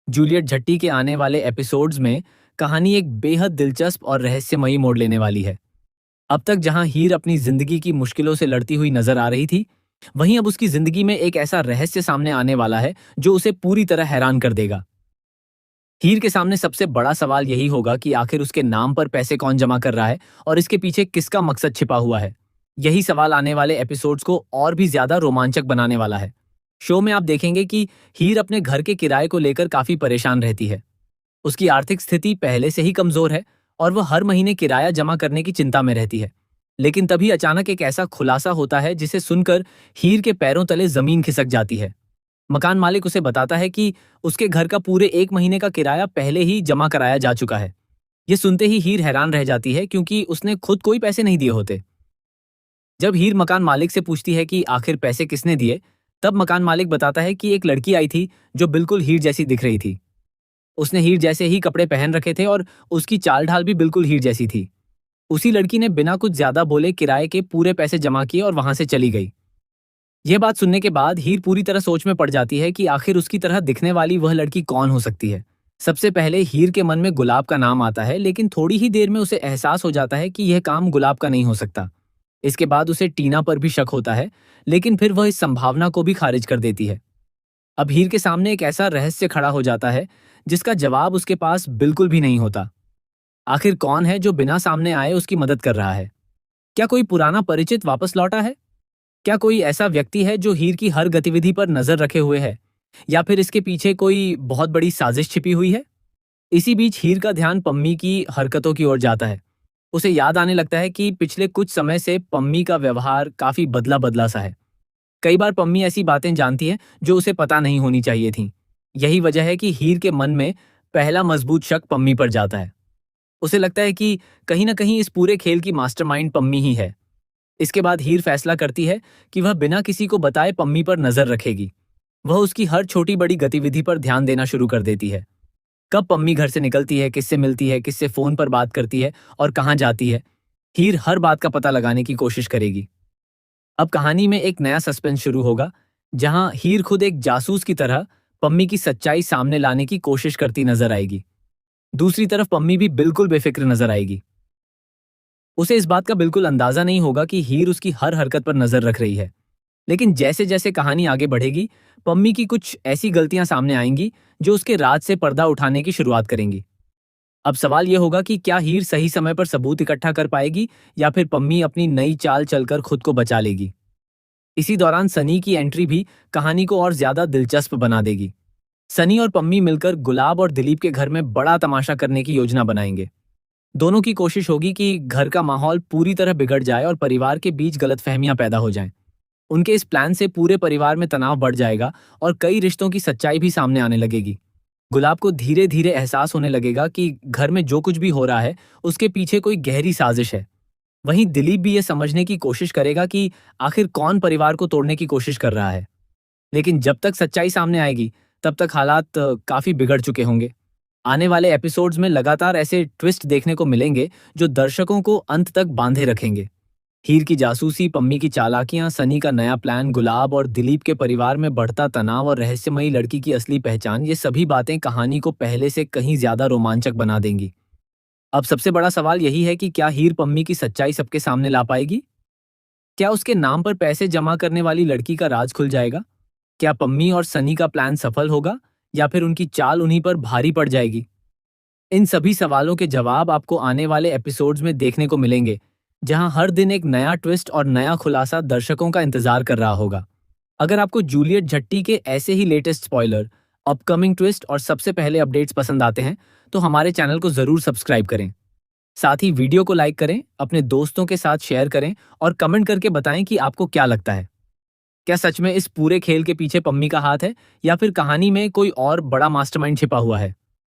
Juliet झट्टी के आने वाले एपिसोड्स में कहानी एक बेहद दिलचस्प और रहस्यमयी मोड़ लेने वाली है। अब तक जहां हीर अपनी जिंदगी की मुश्किलों से लड़ती हुई नजर आ रही थी, वहीं अब उसकी जिंदगी में एक ऐसा रहस्य सामने आने वाला है जो उसे पूरी तरह हैरान कर देगा। हीर के सामने सबसे बड़ा सवाल यही होगा कि आखिर उसके नाम पर पैसे कौन जमा कर रहा है और इसके पीछे किसका मकसद छिपा हुआ है। यही सवाल आने वाले एपिसोड्स को और भी ज्यादा रोमांचक बनाने वाला है। शो में आप देखेंगे कि हीर अपने घर के किराए को लेकर काफी परेशान रहती है। उसकी आर्थिक स्थिति पहले से ही कमजोर है और वह हर महीने किराया जमा करने की चिंता में रहती है। लेकिन तभी अचानक एक ऐसा खुलासा होता है जिसे सुनकर हीर के पैरों तले जमीन खिसक जाती है। मकान मालिक उसे बताता है कि उसके घर का पूरे 1 महीने का किराया पहले ही जमा कराया जा चुका है। ये सुनते ही हीर हैरान रह जाती है क्योंकि उसने खुद कोई पैसे नहीं दिए होते। जब हीर मकान मालिक से पूछती है कि आखिर पैसे किसने दिए, तब मकान मालिक बताता है कि एक लड़की आई थी जो बिल्कुल हीर जैसी दिख रही थी। उसने हीर जैसे ही कपड़े पहन रखे थे और उसकी चाल ढाल भी बिल्कुल हीर जैसी थी। उसी लड़की ने बिना कुछ ज्यादा बोले किराए के पूरे पैसे जमा किए और वहां से चली गई। यह बात सुनने के बाद हीर पूरी तरह सोच में पड़ जाती है कि आखिर उसकी तरह दिखने वाली वह लड़की कौन हो सकती है। सबसे पहले हीर के मन में गुलाब का नाम आता है, लेकिन थोड़ी ही देर में उसे एहसास हो जाता है कि यह काम गुलाब का नहीं हो सकता। इसके बाद उसे टीना पर भी शक होता है, लेकिन फिर वह इस संभावना को भी खारिज कर देती है। अब हीर के सामने एक ऐसा रहस्य खड़ा हो जाता है जिसका जवाब उसके पास बिल्कुल भी नहीं होता। आखिर कौन है जो बिना सामने आए उसकी मदद कर रहा है? क्या कोई पुराना परिचित वापस लौटा है? क्या कोई ऐसा व्यक्ति है जो हीर की हर गतिविधि पर नजर रखे हुए है, या फिर इसके पीछे कोई बहुत बड़ी साजिश छिपी हुई है? इसी बीच हीर का ध्यान पम्मी की हरकतों की ओर जाता है। उसे याद आने लगता है कि पिछले कुछ समय से पम्मी का व्यवहार काफी बदला बदला सा है। कई बार पम्मी ऐसी बातें जानती है जो उसे पता नहीं होनी चाहिए थीं। यही वजह है कि हीर के मन में पहला मजबूत शक पम्मी पर जाता है। उसे लगता है कि कहीं ना कहीं इस पूरे खेल की मास्टरमाइंड पम्मी ही है। इसके बाद हीर फैसला करती है कि वह बिना किसी को बताए पम्मी पर नजर रखेगी। वह उसकी हर छोटी बड़ी गतिविधि पर ध्यान देना शुरू कर देती है। कब पम्मी घर से निकलती है, किससे मिलती है, किससे फोन पर बात करती है और कहाँ जाती है, हीर हर बात का पता लगाने की कोशिश करेगी। अब कहानी में एक नया सस्पेंस शुरू होगा, जहां हीर खुद एक जासूस की तरह पम्मी की सच्चाई सामने लाने की कोशिश करती नजर आएगी। दूसरी तरफ पम्मी भी बिल्कुल बेफिक्र नजर आएगी। उसे इस बात का बिल्कुल अंदाजा नहीं होगा कि हीर उसकी हर हरकत पर नजर रख रही है। लेकिन जैसे जैसे कहानी आगे बढ़ेगी, पम्मी की कुछ ऐसी गलतियां सामने आएंगी जो उसके राज से पर्दा उठाने की शुरुआत करेंगी। अब सवाल यह होगा कि क्या हीर सही समय पर सबूत इकट्ठा कर पाएगी या फिर पम्मी अपनी नई चाल चलकर खुद को बचा लेगी। इसी दौरान सनी की एंट्री भी कहानी को और ज्यादा दिलचस्प बना देगी। सनी और पम्मी मिलकर गुलाब और दिलीप के घर में बड़ा तमाशा करने की योजना बनाएंगे। दोनों की कोशिश होगी कि घर का माहौल पूरी तरह बिगड़ जाए और परिवार के बीच गलतफहमियां पैदा हो जाएं। उनके इस प्लान से पूरे परिवार में तनाव बढ़ जाएगा और कई रिश्तों की सच्चाई भी सामने आने लगेगी। गुलाब को धीरे धीरे एहसास होने लगेगा कि घर में जो कुछ भी हो रहा है उसके पीछे कोई गहरी साजिश है। वहीं दिलीप भी ये समझने की कोशिश करेगा कि आखिर कौन परिवार को तोड़ने की कोशिश कर रहा है। लेकिन जब तक सच्चाई सामने आएगी, तब तक हालात काफी बिगड़ चुके होंगे। आने वाले एपिसोड्स में लगातार ऐसे ट्विस्ट देखने को मिलेंगे जो दर्शकों को अंत तक बांधे रखेंगे। हीर की जासूसी, पम्मी की चालाकियां, सनी का नया प्लान, गुलाब और दिलीप के परिवार में बढ़ता तनाव और रहस्यमयी लड़की की असली पहचान, ये सभी बातें कहानी को पहले से कहीं ज्यादा रोमांचक बना देंगी। अब सबसे बड़ा सवाल यही है कि क्या हीर पम्मी की सच्चाई सबके सामने ला पाएगी? क्या उसके नाम पर पैसे जमा करने वाली लड़की का राज खुल जाएगा? क्या पम्मी और सनी का प्लान सफल होगा या फिर उनकी चाल उन्हीं पर भारी पड़ जाएगी? इन सभी सवालों के जवाब आपको आने वाले एपिसोड्स में देखने को मिलेंगे, जहां हर दिन एक नया ट्विस्ट और नया खुलासा दर्शकों का इंतजार कर रहा होगा। अगर आपको जूलियट झट्टी के ऐसे ही लेटेस्ट स्पॉइलर, अपकमिंग ट्विस्ट और सबसे पहले अपडेट्स पसंद आते हैं, तो हमारे चैनल को जरूर सब्सक्राइब करें। साथ ही वीडियो को लाइक करें, अपने दोस्तों के साथ शेयर करें और कमेंट करके बताएं कि आपको क्या लगता है। क्या सच में इस पूरे खेल के पीछे पम्मी का हाथ है या फिर कहानी में कोई और बड़ा मास्टरमाइंड छिपा हुआ है?